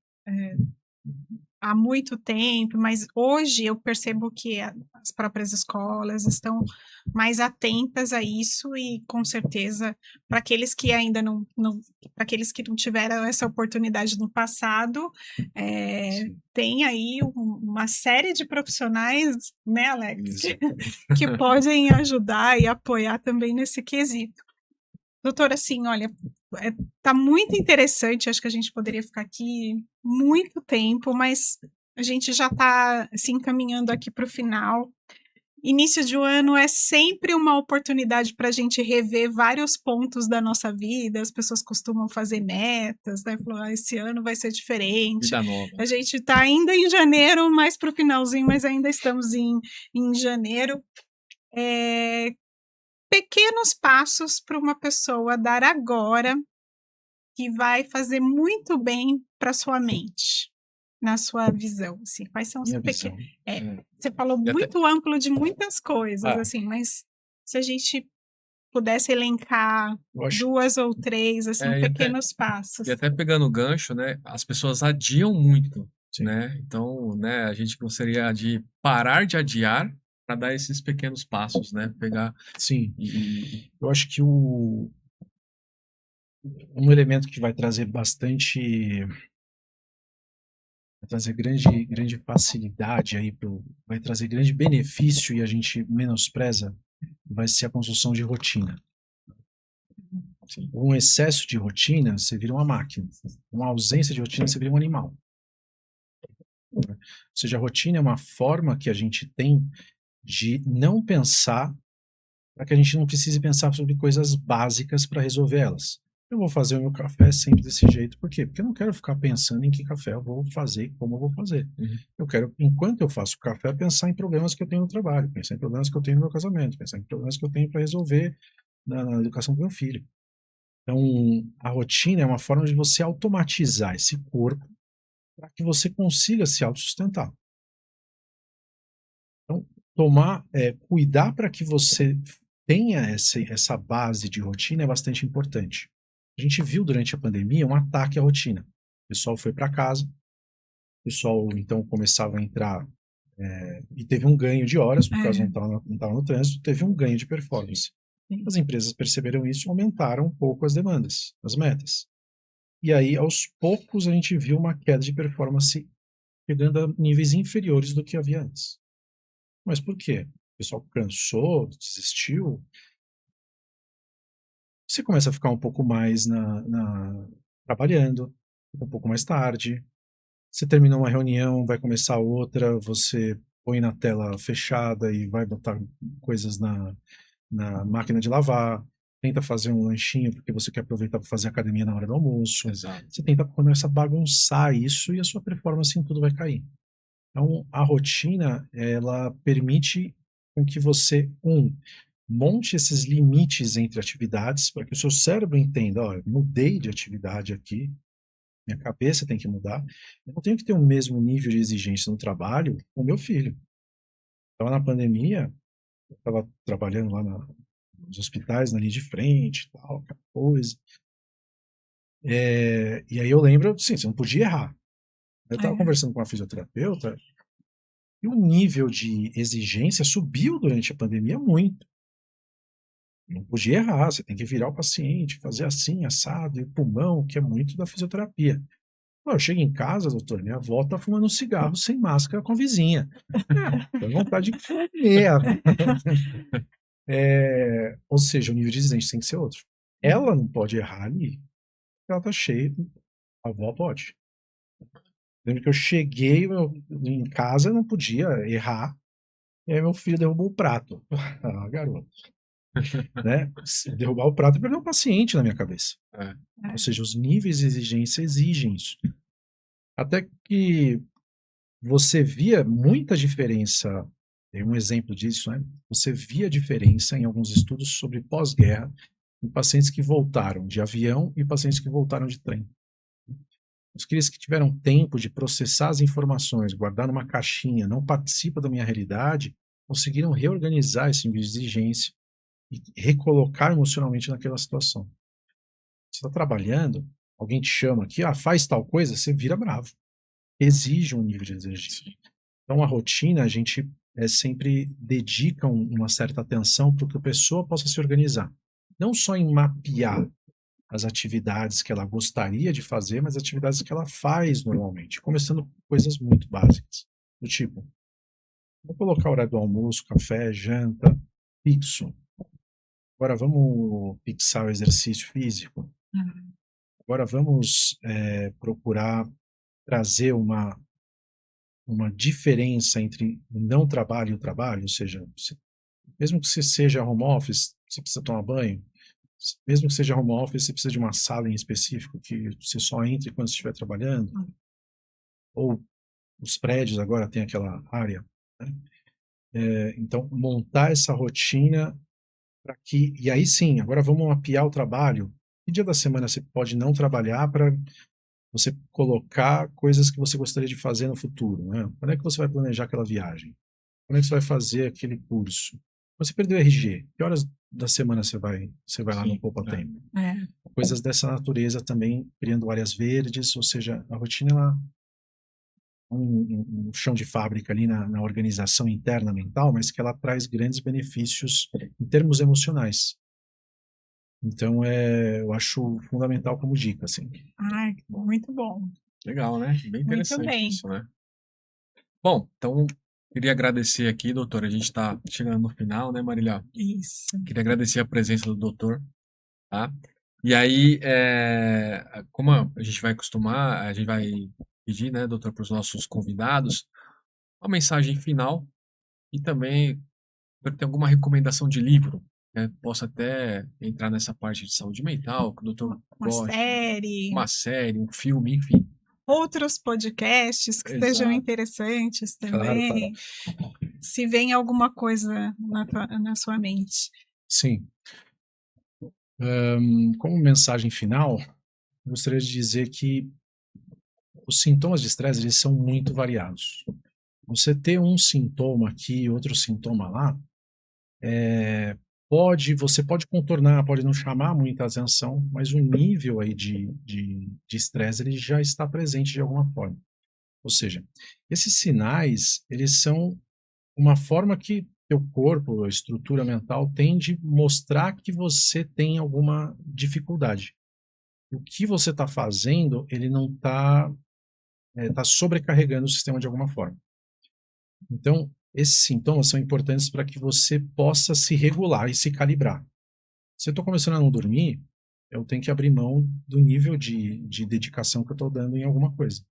há muito tempo, mas hoje eu percebo que as próprias escolas estão mais atentas a isso e, com certeza, para aqueles que ainda para aqueles que não tiveram essa oportunidade no passado, tem aí uma série de profissionais, né, Alex, que podem ajudar e apoiar também nesse quesito. Doutora, assim, olha, tá muito interessante, acho que a gente poderia ficar aqui muito tempo, mas a gente já está se encaminhando aqui para o final. Início de ano é sempre uma oportunidade para a gente rever vários pontos da nossa vida, as pessoas costumam fazer metas, né? Falar, esse ano vai ser diferente. Vida nova. A gente está ainda em janeiro, mais para o finalzinho, mas ainda estamos em janeiro. Pequenos passos para uma pessoa dar agora que vai fazer muito bem para sua mente, na sua visão. Assim, quais são os pequenos? Você falou muito amplo de muitas coisas, assim, mas se a gente pudesse elencar 2 ou 3 assim, pequenos passos. E até pegando o gancho, né? As pessoas adiam muito, né? Então, né, a gente gostaria de parar de adiar para dar esses pequenos passos, né? Pegar. Sim. Eu acho que um elemento que vai trazer grande facilidade aí vai trazer grande benefício e a gente menospreza, vai ser a construção de rotina. Um excesso de rotina, você vira uma máquina. Uma ausência de rotina, você vira um animal. Ou seja, a rotina é uma forma que a gente tem de não pensar, para que a gente não precise pensar sobre coisas básicas para resolver elas. Eu vou fazer o meu café sempre desse jeito. Por quê? Porque eu não quero ficar pensando em que café eu vou fazer e como eu vou fazer. Eu quero, enquanto eu faço o café, pensar em problemas que eu tenho no trabalho, pensar em problemas que eu tenho no meu casamento, pensar em problemas que eu tenho para resolver na educação do meu filho. Então, a rotina é uma forma de você automatizar esse corpo para que você consiga se autossustentar. Então, cuidar para que você tenha essa base de rotina é bastante importante. A gente viu durante a pandemia um ataque à rotina. O pessoal foi para casa, o pessoal então começava a entrar e teve um ganho de horas, por causa não estava no trânsito, teve um ganho de performance. As empresas perceberam isso e aumentaram um pouco as demandas, as metas. E aí, aos poucos, a gente viu uma queda de performance chegando a níveis inferiores do que havia antes. Mas por quê? O pessoal cansou, desistiu. Você começa a ficar um pouco mais trabalhando, um pouco mais tarde. Você terminou uma reunião, vai começar outra, você põe na tela fechada e vai botar coisas na máquina de lavar, tenta fazer um lanchinho porque você quer aproveitar para fazer academia na hora do almoço. Exato. Você começa a bagunçar isso e a sua performance em tudo vai cair. Então, a rotina, ela permite com que você, monte esses limites entre atividades para que o seu cérebro entenda, eu mudei de atividade aqui, minha cabeça tem que mudar, eu não tenho que ter o mesmo nível de exigência no trabalho com o meu filho. Estava na pandemia, eu estava trabalhando lá nos hospitais, na linha de frente e tal, aquela coisa. E aí eu lembro, sim, você não podia errar. Eu estava conversando com uma fisioterapeuta e o nível de exigência subiu durante a pandemia muito. Não podia errar, você tem que virar o paciente, fazer assim, assado, e o pulmão, que é muito da fisioterapia. Eu chego em casa, doutor, minha avó tá fumando um cigarro sem máscara com a vizinha. Tenho vontade de comer. Ou seja, o nível de exigência tem que ser outro. Ela não pode errar ali, ela tá cheia, a avó pode. Lembro que eu cheguei em casa, eu não podia errar, e aí meu filho derrubou o prato. Ah, garoto. Né? Derrubar o prato e perder um paciente na minha cabeça. Ou seja, os níveis de exigência exigem isso. Até que você via muita diferença, tem um exemplo disso, né? Você via diferença em alguns estudos sobre pós-guerra em pacientes que voltaram de avião e pacientes que voltaram de trem. Aqueles que tiveram tempo de processar as informações, guardar numa caixinha, não participa da minha realidade, conseguiram reorganizar esse nível de exigência e recolocar emocionalmente naquela situação. Você está trabalhando, alguém te chama aqui, faz tal coisa, você vira bravo. exige um nível de exercício. Então, a rotina, a gente sempre dedica uma certa atenção para que a pessoa possa se organizar. Não só em mapear as atividades que ela gostaria de fazer, mas atividades que ela faz normalmente, começando com coisas muito básicas, do tipo, vou colocar o horário do almoço, café, janta, fixo. Agora vamos fixar o exercício físico. Agora vamos procurar trazer uma diferença entre o não trabalho e o trabalho, ou seja, mesmo que você seja home office, você precisa tomar banho, mesmo que seja home office, você precisa de uma sala em específico que você só entre quando estiver trabalhando, ou os prédios agora tem aquela área, né? Então, montar essa rotina para que, e aí sim, agora vamos mapear o trabalho. Que dia da semana você pode não trabalhar para você colocar coisas que você gostaria de fazer no futuro, né? Quando é que você vai planejar aquela viagem? Quando é que você vai fazer aquele curso? Você perdeu o RG, que horas da semana você vai lá no Poupa Tempo? Coisas dessa natureza também, criando áreas verdes, ou seja, a rotina, ela um chão de fábrica ali na organização interna mental, mas que ela traz grandes benefícios em termos emocionais. Então, eu acho fundamental como dica, assim. Muito bom. Legal, né? Bem interessante Muito bem. isso, né? Bom, então, queria agradecer aqui, doutor. A gente está chegando no final, né, Marília? Isso. Queria agradecer a presença do doutor, tá? E aí, como a gente vai acostumar, a gente vai pedir, né, doutor, para os nossos convidados, uma mensagem final e também tem alguma recomendação de livro, né? Posso até entrar nessa parte de saúde mental, que o doutor gosta. Uma série, um filme, enfim. Outros podcasts que sejam interessantes também. Claro. Se vem alguma coisa na sua mente. Sim. Como mensagem final, gostaria de dizer que os sintomas de estresse, eles são muito variados. Você ter um sintoma aqui, outro sintoma lá, você pode contornar, pode não chamar muita atenção, mas o nível aí de estresse, ele já está presente de alguma forma. Ou seja, esses sinais, eles são uma forma que teu corpo, a estrutura mental, tem de mostrar que você tem alguma dificuldade. O que você está fazendo, ele não está sobrecarregando o sistema de alguma forma. Então, esses sintomas são importantes para que você possa se regular e se calibrar. Se eu estou começando a não dormir, eu tenho que abrir mão do nível de dedicação que eu estou dando em alguma coisa.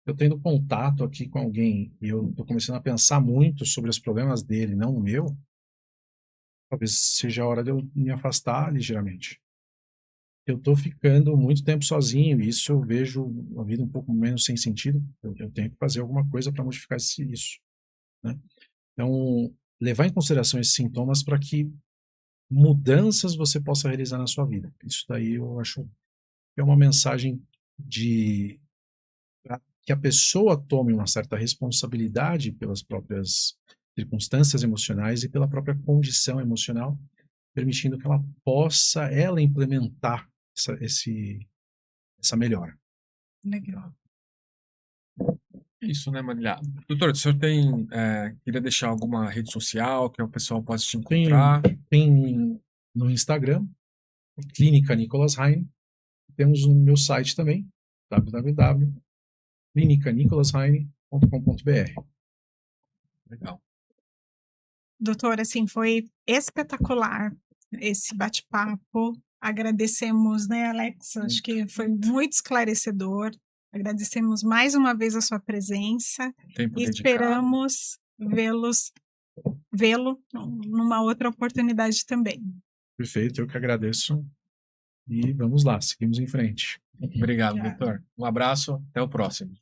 Eu tendo contato aqui com alguém e eu estou começando a pensar muito sobre os problemas dele, não o meu, talvez seja a hora de eu me afastar ligeiramente. Eu estou ficando muito tempo sozinho e isso eu vejo a vida um pouco menos sem sentido. Eu tenho que fazer alguma coisa para modificar isso, né? Então, levar em consideração esses sintomas para que mudanças você possa realizar na sua vida. Isso daí eu acho que é uma mensagem que a pessoa tome uma certa responsabilidade pelas próprias circunstâncias emocionais e pela própria condição emocional, permitindo que ela possa implementar essa melhora. Legal. Isso, né, Marília? Doutor, o senhor queria deixar alguma rede social que o pessoal possa te encontrar? Tem no Instagram, Clínica Nicolas Heine. Temos no meu site também, www.clinicanicolasheine.com.br. Legal. Doutor, assim, foi espetacular esse bate-papo. Agradecemos, né, Alex? Acho que foi muito esclarecedor. Agradecemos mais uma vez a sua presença e esperamos vê-lo numa outra oportunidade também. Perfeito, eu que agradeço. E vamos lá, seguimos em frente. Obrigado, doutor. Um abraço, até o próximo.